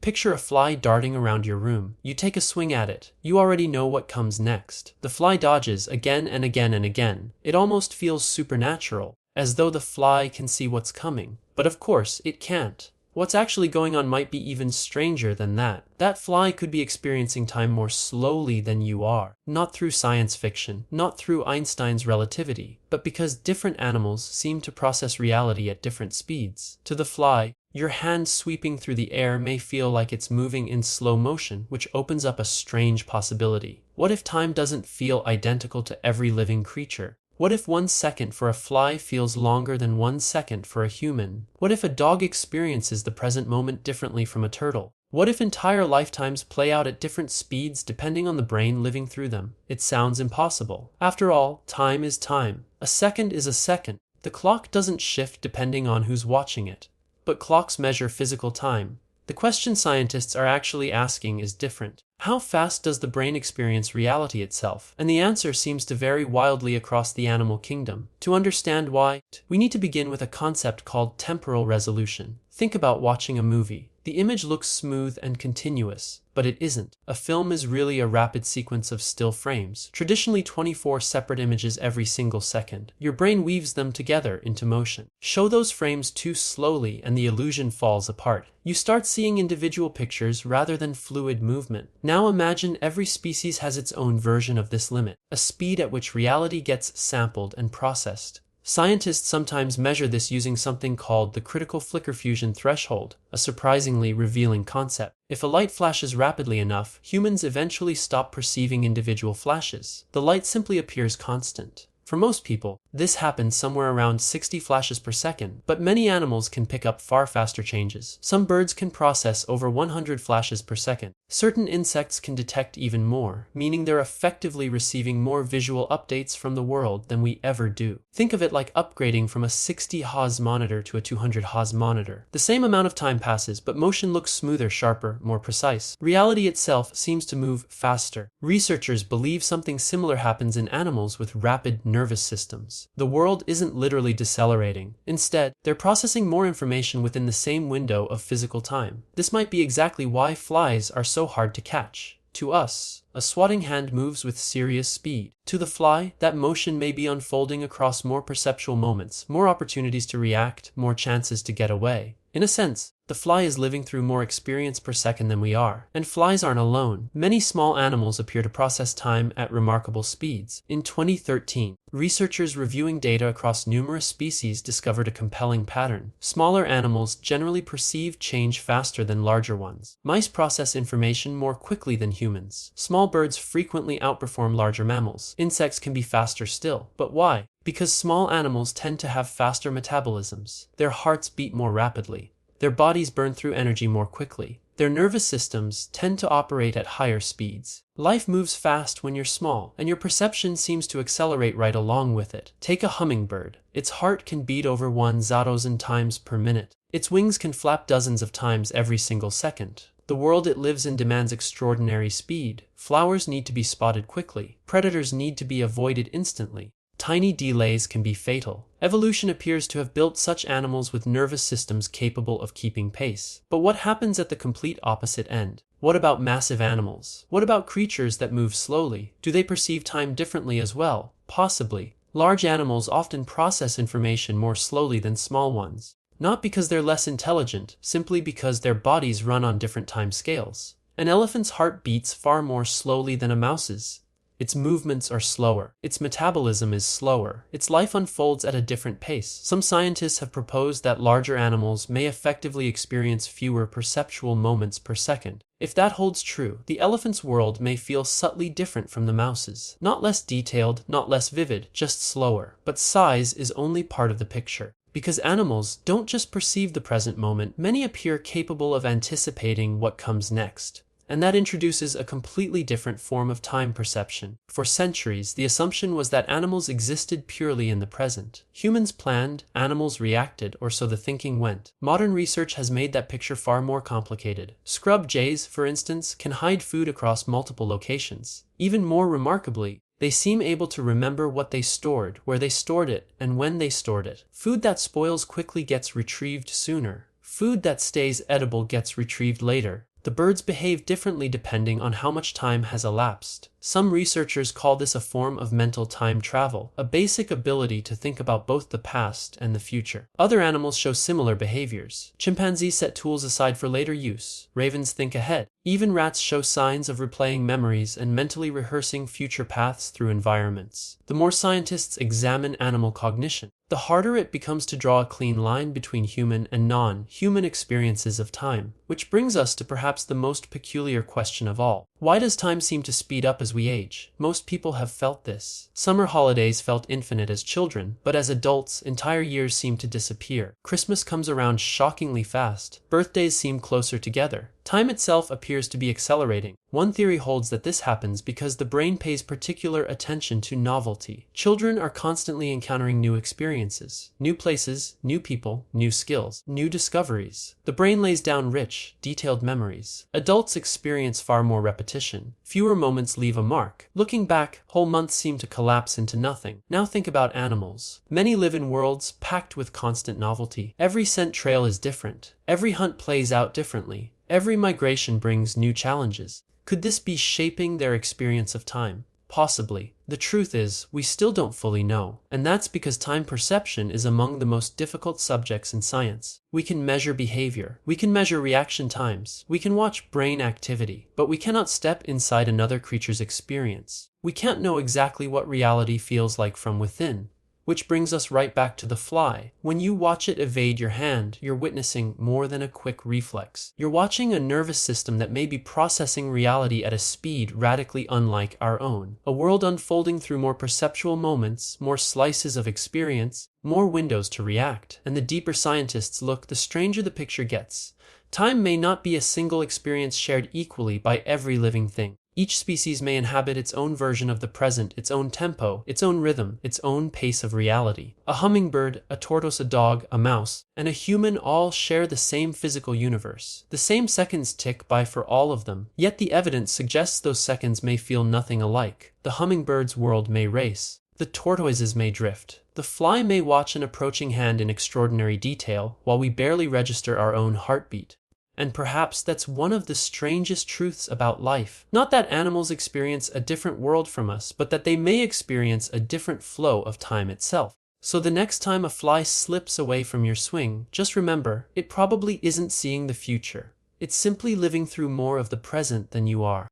Picture a fly darting around your room. You take a swing at it. You already know what comes next. The fly dodges again and again and again. It almost feels supernatural, as though the fly can see what's coming. But of course, it can't. What's actually going on might be even stranger than that. That fly could be experiencing time more slowly than you are. Not through science fiction, not through Einstein's relativity, but because different animals seem to process reality at different speeds. To the fly, your hand sweeping through the air may feel like it's moving in slow motion, which opens up a strange possibility. What if time doesn't feel identical to every living creature? What if 1 second for a fly feels longer than 1 second for a human? What if a dog experiences the present moment differently from a turtle? What if entire lifetimes play out at different speeds depending on the brain living through them? It sounds impossible. After all, time is time. A second is a second. The clock doesn't shift depending on who's watching it. But clocks measure physical time. The question scientists are actually asking is different. How fast does the brain experience reality itself? And the answer seems to vary wildly across the animal kingdom. To understand why, we need to begin with a concept called temporal resolution. Think about watching a movie. The image looks smooth and continuous, but it isn't. A film is really a rapid sequence of still frames, traditionally 24 separate images every single second. Your brain weaves them together into motion. Show those frames too slowly and the illusion falls apart. You start seeing individual pictures rather than fluid movement. Now imagine every species has its own version of this limit, a speed at which reality gets sampled and processed. Scientists sometimes measure this using something called the critical flicker fusion threshold, a surprisingly revealing concept. If a light flashes rapidly enough, humans eventually stop perceiving individual flashes. The light simply appears constant. For most people, this happens somewhere around 60 flashes per second, but many animals can pick up far faster changes. Some birds can process over 100 flashes per second. Certain insects can detect even more, meaning they're effectively receiving more visual updates from the world than we ever do. Think of it like upgrading from a 60 Hz monitor to a 200 Hz monitor. The same amount of time passes, but motion looks smoother, sharper, more precise. Reality itself seems to move faster. Researchers believe something similar happens in animals with rapid nervous systems. The world isn't literally decelerating. Instead, they're processing more information within the same window of physical time. This might be exactly why flies are so hard to catch. To us, a swatting hand moves with serious speed. To the fly, that motion may be unfolding across more perceptual moments, more opportunities to react, more chances to get away. In a sense, the fly is living through more experience per second than we are. And flies aren't alone. Many small animals appear to process time at remarkable speeds. In 2013, researchers reviewing data across numerous species discovered a compelling pattern. Smaller animals generally perceive change faster than larger ones. Mice process information more quickly than humans. Small birds frequently outperform larger mammals. Insects can be faster still. But why? Because small animals tend to have faster metabolisms. Their hearts beat more rapidly. Their bodies burn through energy more quickly. Their nervous systems tend to operate at higher speeds. Life moves fast when you're small, and your perception seems to accelerate right along with it. Take a hummingbird. Its heart can beat over 1,000 times per minute. Its wings can flap dozens of times every single second. The world it lives in demands extraordinary speed. Flowers need to be spotted quickly. Predators need to be avoided instantly. Tiny delays can be fatal. Evolution appears to have built such animals with nervous systems capable of keeping pace. But what happens at the complete opposite end? What about massive animals? What about creatures that move slowly? Do they perceive time differently as well? Possibly. Large animals often process information more slowly than small ones. Not because they're less intelligent, simply because their bodies run on different time scales. An elephant's heart beats far more slowly than a mouse's. Its movements are slower. Its metabolism is slower. Its life unfolds at a different pace. Some scientists have proposed that larger animals may effectively experience fewer perceptual moments per second. If that holds true, the elephant's world may feel subtly different from the mouse's. Not less detailed, not less vivid, just slower. But size is only part of the picture. Because animals don't just perceive the present moment, many appear capable of anticipating what comes next. And that introduces a completely different form of time perception. For centuries, the assumption was that animals existed purely in the present. Humans planned, animals reacted, or so the thinking went. Modern research has made that picture far more complicated. Scrub jays, for instance, can hide food across multiple locations. Even more remarkably, they seem able to remember what they stored, where they stored it, and when they stored it. Food that spoils quickly gets retrieved sooner. Food that stays edible gets retrieved later. The birds behave differently depending on how much time has elapsed. Some researchers call this a form of mental time travel, a basic ability to think about both the past and the future. Other animals show similar behaviors. Chimpanzees set tools aside for later use. Ravens think ahead. Even rats show signs of replaying memories and mentally rehearsing future paths through environments. The more scientists examine animal cognition, the harder it becomes to draw a clean line between human and non-human experiences of time. Which brings us to perhaps the most peculiar question of all. Why does time seem to speed up as we age? Most people have felt this. Summer holidays felt infinite as children, but as adults, entire years seem to disappear. Christmas comes around shockingly fast. Birthdays seem closer together. Time itself appears to be accelerating. One theory holds that this happens because the brain pays particular attention to novelty. Children are constantly encountering new experiences, new places, new people, new skills, new discoveries. The brain lays down rich, detailed memories. Adults experience far more repetition. Fewer moments leave a mark. Looking back, whole months seem to collapse into nothing. Now think about animals. Many live in worlds packed with constant novelty. Every scent trail is different. Every hunt plays out differently. Every migration brings new challenges. Could this be shaping their experience of time? Possibly. The truth is, we still don't fully know, and that's because time perception is among the most difficult subjects in science. We can measure behavior, we can measure reaction times, we can watch brain activity, but we cannot step inside another creature's experience. We can't know exactly what reality feels like from within. Which brings us right back to the fly. When you watch it evade your hand, you're witnessing more than a quick reflex. You're watching a nervous system that may be processing reality at a speed radically unlike our own. A world unfolding through more perceptual moments, more slices of experience, more windows to react. And the deeper scientists look, the stranger the picture gets. Time may not be a single experience shared equally by every living thing. Each species may inhabit its own version of the present, its own tempo, its own rhythm, its own pace of reality. A hummingbird, a tortoise, a dog, a mouse, and a human all share the same physical universe. The same seconds tick by for all of them, yet the evidence suggests those seconds may feel nothing alike. The hummingbird's world may race. The tortoises may drift. The fly may watch an approaching hand in extraordinary detail, while we barely register our own heartbeat. And perhaps that's one of the strangest truths about life. Not that animals experience a different world from us, but that they may experience a different flow of time itself. So the next time a fly slips away from your swing, just remember, it probably isn't seeing the future. It's simply living through more of the present than you are.